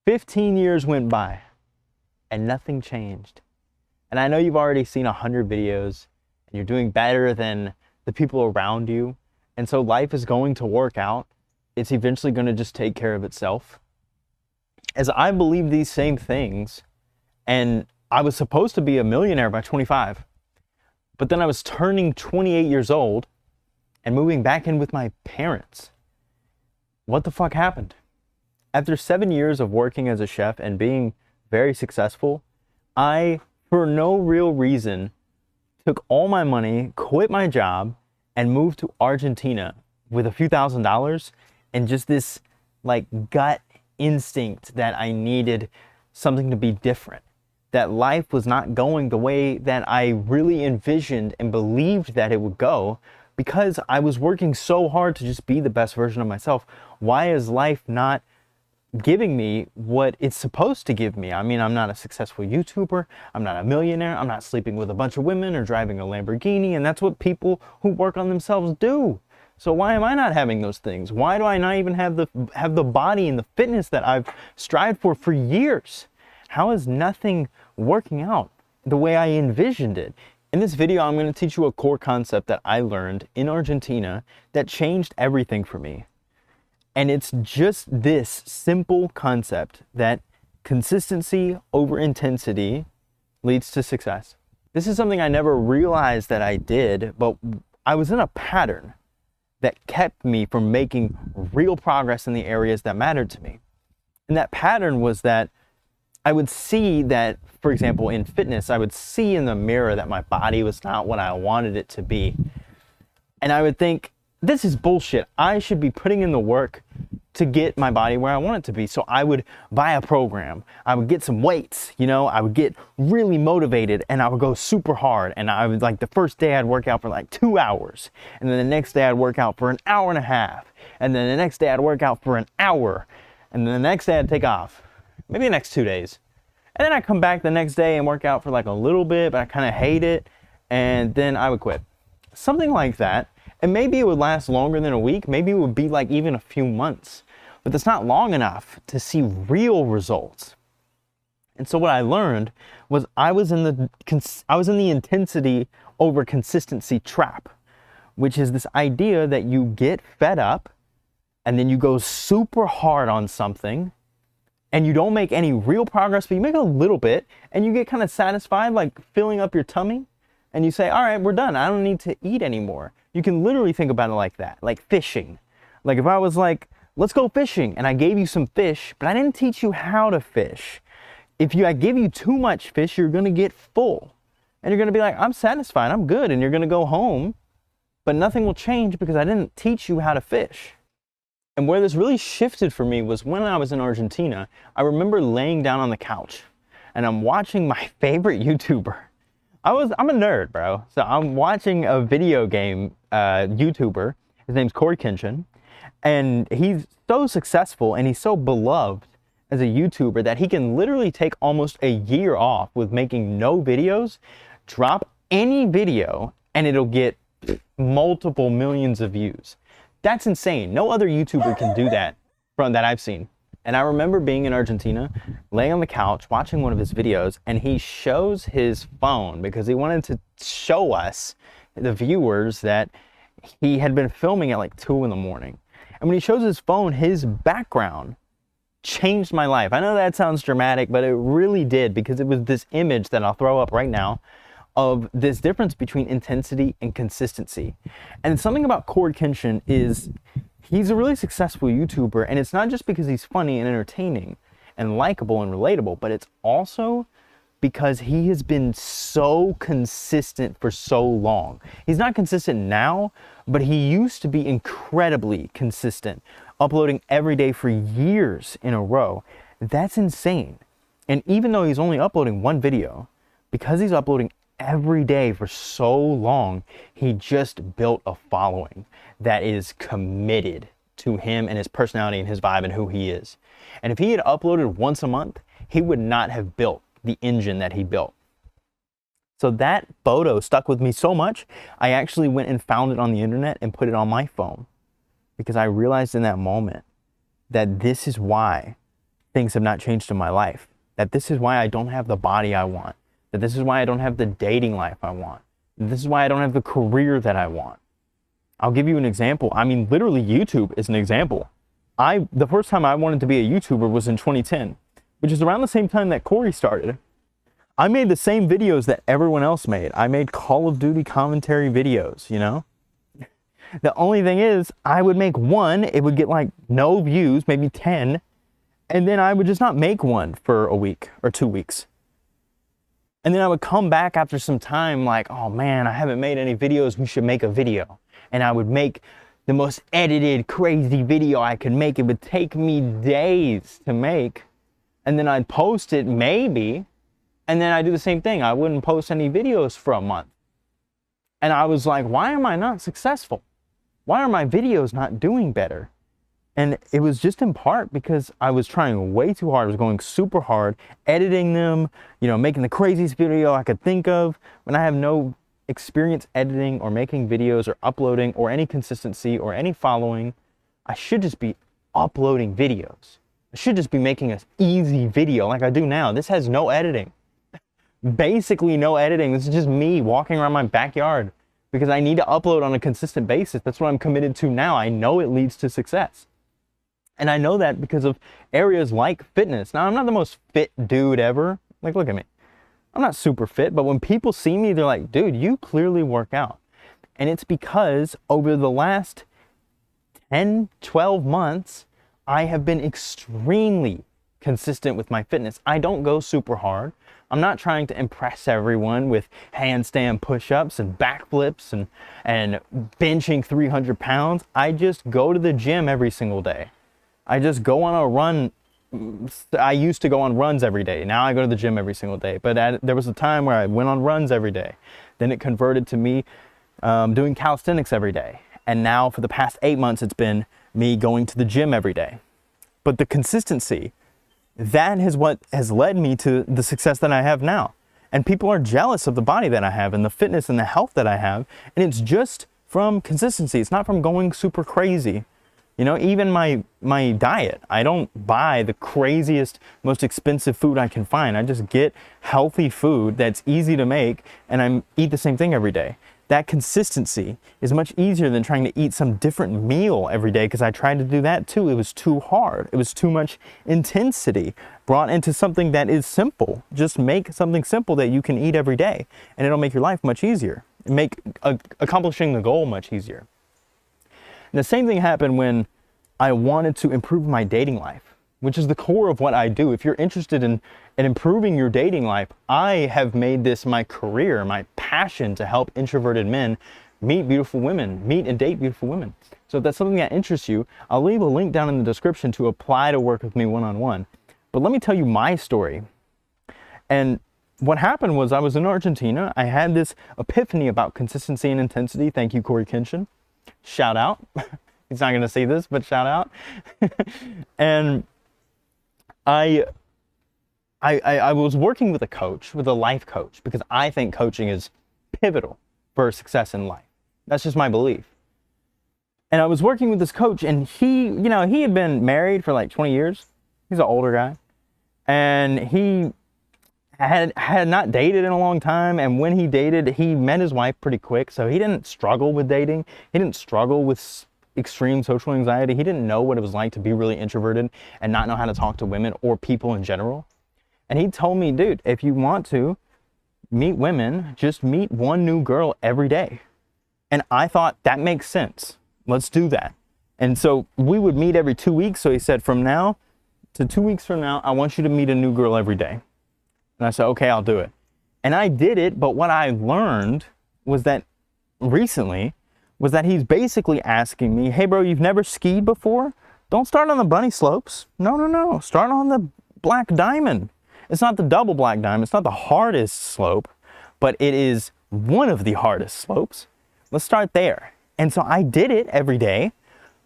15 years went by and nothing changed. And I know you've already seen 100 videos and you're doing better than the people around you. And so life is going to work out. It's eventually going to just take care of itself. As I believe these same things, and I was supposed to be a millionaire by 25, but then I was turning 28 years old and moving back in with my parents. What the fuck happened? After 7 years of working as a chef and being very successful, I, for no real reason, took all my money, quit my job, and moved to Argentina with a few $1,000s and just this like gut instinct that I needed something to be different, that life was not going the way that I really envisioned and believed that it would go, because I was working so hard to just be the best version of myself. Why is life not giving me what it's supposed to give me? I mean, I'm not a successful YouTuber, I'm not a millionaire, I'm not sleeping with a bunch of women or driving a Lamborghini, and that's what people who work on themselves do. So why am I not having those things? Why do I not even have the body and the fitness that I've strived for years? How is nothing working out the way I envisioned it? In this video, I'm going to teach you a core concept that I learned in Argentina that changed everything for me. And it's just this simple concept that consistency over intensity leads to success. This is something I never realized that I did, but I was in a pattern that kept me from making real progress in the areas that mattered to me. And that pattern was that I would see that, for example, in fitness, I would see in the mirror that my body was not what I wanted it to be. And I would think, this is bullshit. I should be putting in the work to get my body where I want it to be. So I would buy a program. I would get some weights, I would get really motivated and I would go super hard. And I would, like, the first day I'd work out for like 2 hours. And then the next day I'd work out for an hour and a half. And then the next day I'd work out for an hour. And then the next day I'd take off. Maybe the next 2 days. And then I'd come back the next day and work out for like a little bit, but I kind of hate it. And then I would quit. Something like that. And maybe it would last longer than a week. Maybe it would be like even a few months. But that's not long enough to see real results. And so what I learned was I was in the intensity over consistency trap, which is this idea that you get fed up and then you go super hard on something and you don't make any real progress, but you make a little bit and you get kind of satisfied, like filling up your tummy. And you say, all right, we're done. I don't need to eat anymore. You can literally think about it like that, like fishing. Like if I was like, let's go fishing, and I gave you some fish, but I didn't teach you how to fish. I give you too much fish, you're gonna get full. And you're gonna be like, I'm satisfied, I'm good, and you're gonna go home, but nothing will change because I didn't teach you how to fish. And where this really shifted for me was when I was in Argentina. I remember laying down on the couch, and I'm watching my favorite YouTuber. I'm a nerd, bro. So I'm watching a video game YouTuber. His name's Cory Kenshin. And he's so successful and he's so beloved as a YouTuber that he can literally take almost a year off with making no videos, drop any video, and it'll get multiple millions of views. That's insane. No other YouTuber can do that from that I've seen. And I remember being in Argentina, laying on the couch, watching one of his videos, and he shows his phone because he wanted to show us, the viewers, that he had been filming at like 2 in the morning. And when he shows his phone, his background changed my life. I know that sounds dramatic, but it really did, because it was this image that I'll throw up right now of this difference between intensity and consistency. And something about Cory Kenshin is he's a really successful YouTuber, and it's not just because he's funny and entertaining and likable and relatable, but it's also because he has been so consistent for so long. He's not consistent now, but he used to be incredibly consistent, uploading every day for years in a row. That's insane. And even though he's only uploading one video, because he's uploading every day for so long, he just built a following that is committed to him and his personality and his vibe and who he is. And if he had uploaded once a month, he would not have built the engine that he built. So that photo stuck with me so much, I actually went and found it on the internet and put it on my phone, because I realized in that moment that this is why things have not changed in my life. That this is why I don't have the body I want. That this is why I don't have the dating life I want. This is why I don't have the career that I want. I'll give you an example. I mean, literally YouTube is an example. The first time I wanted to be a YouTuber was in 2010, which is around the same time that Corey started. I made the same videos that everyone else made. I made Call of Duty commentary videos, you know? The only thing is, I would make one, it would get like no views, maybe 10, and then I would just not make one for a week or 2 weeks. And then I would come back after some time like, oh man, I haven't made any videos, we should make a video. And I would make the most edited, crazy video I could make. It would take me days to make. And then I'd post it maybe, and then I'd do the same thing. I wouldn't post any videos for a month. And I was like, why am I not successful? Why are my videos not doing better? And it was just in part because I was trying way too hard. I was going super hard, editing them, you know, making the craziest video I could think of. When I have no experience editing or making videos or uploading or any consistency or any following, I should just be uploading videos. I should just be making an easy video like I do now. This has no editing. Basically no editing. This is just me walking around my backyard because I need to upload on a consistent basis. That's what I'm committed to now. I know it leads to success. And I know that because of areas like fitness. Now, I'm not the most fit dude ever. Like, look at me. I'm not super fit, but when people see me, they're like, dude, you clearly work out. And it's because over the last 10, 12 months, I have been extremely consistent with my fitness. I don't go super hard. I'm not trying to impress everyone with handstand push-ups and backflips and benching 300 pounds. I just go to the gym every single day. I just go on a run. I used to go on runs every day. Now I go to the gym every single day. But there was a time where I went on runs every day. Then it converted to me doing calisthenics every day. And now for the past 8 months, it's been me going to the gym every day. But the consistency, that is what has led me to the success that I have now. And people are jealous of the body that I have and the fitness and the health that I have. And it's just from consistency. It's not from going super crazy. You know, even my diet, I don't buy the craziest, most expensive food I can find. I just get healthy food that's easy to make, and I eat the same thing every day. That consistency is much easier than trying to eat some different meal every day, because I tried to do that too. It was too hard. It was too much intensity brought into something that is simple. Just make something simple that you can eat every day, and it'll make your life much easier. Make accomplishing the goal much easier. And the same thing happened when I wanted to improve my dating life, which is the core of what I do. If you're interested in improving your dating life, I have made this my career, my passion to help introverted men meet beautiful women, meet and date beautiful women. So if that's something that interests you, I'll leave a link down in the description to apply to work with me one-on-one. But let me tell you my story. And what happened was I was in Argentina. I had this epiphany about consistency and intensity. Thank you, Corey Kenshin. Shout out. He's not going to see this, but shout out. And I was working with a coach, with a life coach, because I think coaching is pivotal for success in life. That's just my belief. And I was working with this coach, and he had been married for like 20 years. He's an older guy. And he had not dated in a long time, and when he dated, he met his wife pretty quick, so he didn't struggle with dating. He didn't struggle with extreme social anxiety. He didn't know what it was like to be really introverted and not know how to talk to women or people in general. And he told me, dude, if you want to meet women, just meet one new girl every day. And I thought, that makes sense. Let's do that. And so we would meet every 2 weeks. So he said, from now to 2 weeks from now, I want you to meet a new girl every day. And I said, okay, I'll do it. And I did it, but what I learned was that recently, was that he's basically asking me, hey bro, you've never skied before? Don't start on the bunny slopes. No. Start on the black diamond. It's not the double black diamond. It's not the hardest slope, but it is one of the hardest slopes. Let's start there. And so I did it every day,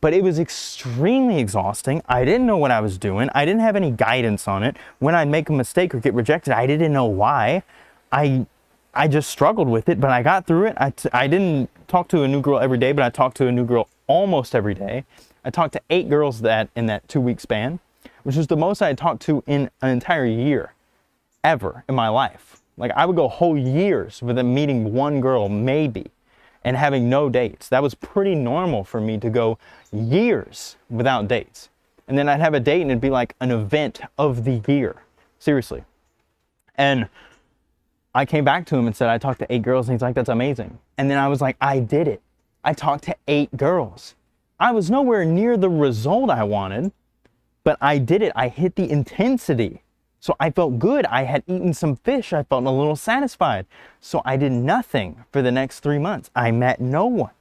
but it was extremely exhausting. I didn't know what I was doing. I didn't have any guidance on it. When I'd make a mistake or get rejected, I didn't know why. I just struggled with it, but I got through it. I didn't talk to a new girl every day, but I talked to a new girl almost every day. I talked to 8 girls in that 2 week span. which was the most I had talked to in an entire year ever in my life. Like, I would go whole years without meeting one girl, maybe, and having no dates. That was pretty normal for me to go years without dates. And then I'd have a date and it'd be like an event of the year. Seriously. And I came back to him and said, I talked to 8 girls. And he's like, that's amazing. And then I was like, I did it. I talked to 8 girls. I was nowhere near the result I wanted, but I did it. I hit the intensity. So I felt good. I had eaten some fish. I felt a little satisfied. So I did nothing for the next 3 months. I met no one.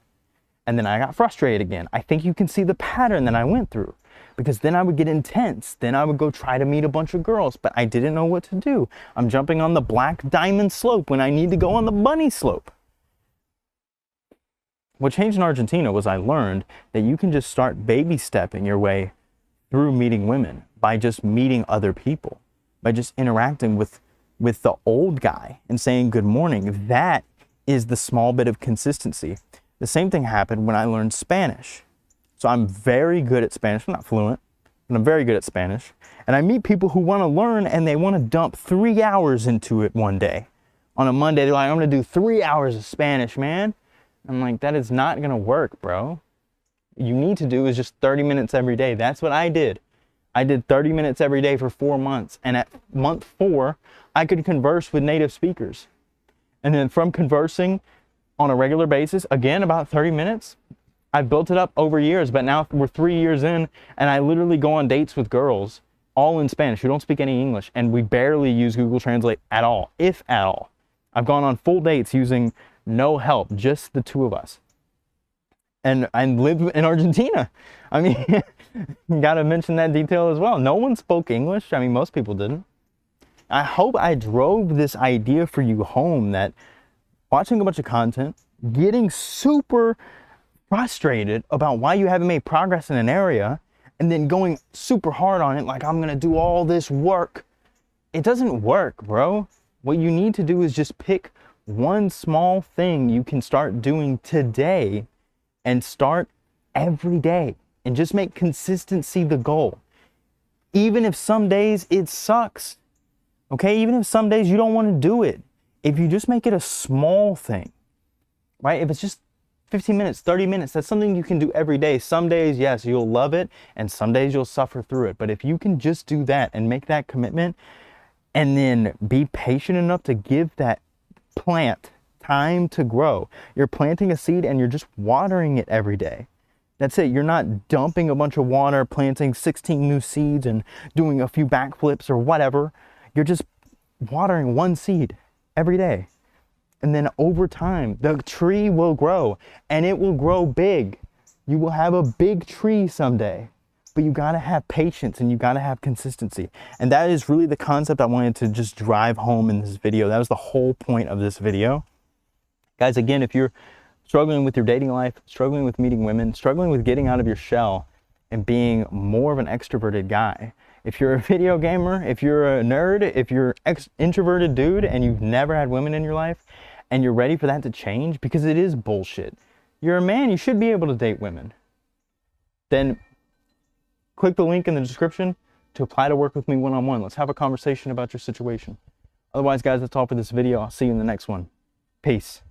And then I got frustrated again. I think you can see the pattern that I went through, because then I would get intense. Then I would go try to meet a bunch of girls, but I didn't know what to do. I'm jumping on the black diamond slope when I need to go on the bunny slope. What changed in Argentina was I learned that you can just start baby stepping your way through meeting women by just meeting other people, by just interacting with the old guy and saying good morning. That is the small bit of consistency. The same thing happened when I learned Spanish. So I'm very good at Spanish. I'm not fluent, but I'm very good at Spanish. And I meet people who want to learn and they want to dump 3 hours into it one day. On a Monday, they're like, I'm going to do 3 hours of Spanish, man. I'm like, that is not going to work, bro. You need to do is just 30 minutes every day. That's what I did. I did 30 minutes every day for 4 months. And at month 4, I could converse with native speakers. And then from conversing on a regular basis, again, about 30 minutes, I built it up over years. But now we're 3 years in, and I literally go on dates with girls, all in Spanish, who don't speak any English. And we barely use Google Translate at all, if at all. I've gone on full dates using no help, just the 2 of us. And I live in Argentina. I mean, you gotta mention that detail as well. No one spoke English. I mean, most people didn't. I hope I drove this idea for you home that watching a bunch of content, getting super frustrated about why you haven't made progress in an area, and then going super hard on it like I'm gonna do all this work. It doesn't work, bro. What you need to do is just pick one small thing you can start doing today and start every day and just make consistency the goal. Even if some days it sucks, okay? Even if some days you don't want to do it, if you just make it a small thing, right? If it's just 15 minutes, 30 minutes, that's something you can do every day. Some days, yes, you'll love it, and some days you'll suffer through it. But if you can just do that and make that commitment, and then be patient enough to give that plant time to grow. You're planting a seed and you're just watering it every day. That's it. You're not dumping a bunch of water, planting 16 new seeds and doing a few backflips or whatever. You're just watering one seed every day. And then over time, the tree will grow and it will grow big. You will have a big tree someday. But you gotta have patience and you gotta have consistency. And that is really the concept I wanted to just drive home in this video. That was the whole point of this video. Guys, again, if you're struggling with your dating life, struggling with meeting women, struggling with getting out of your shell and being more of an extroverted guy, if you're a video gamer, if you're a nerd, if you're an introverted dude and you've never had women in your life and you're ready for that to change, because it is bullshit. You're a man, you should be able to date women. Then click the link in the description to apply to work with me one-on-one. Let's have a conversation about your situation. Otherwise, guys, that's all for this video. I'll see you in the next one. Peace.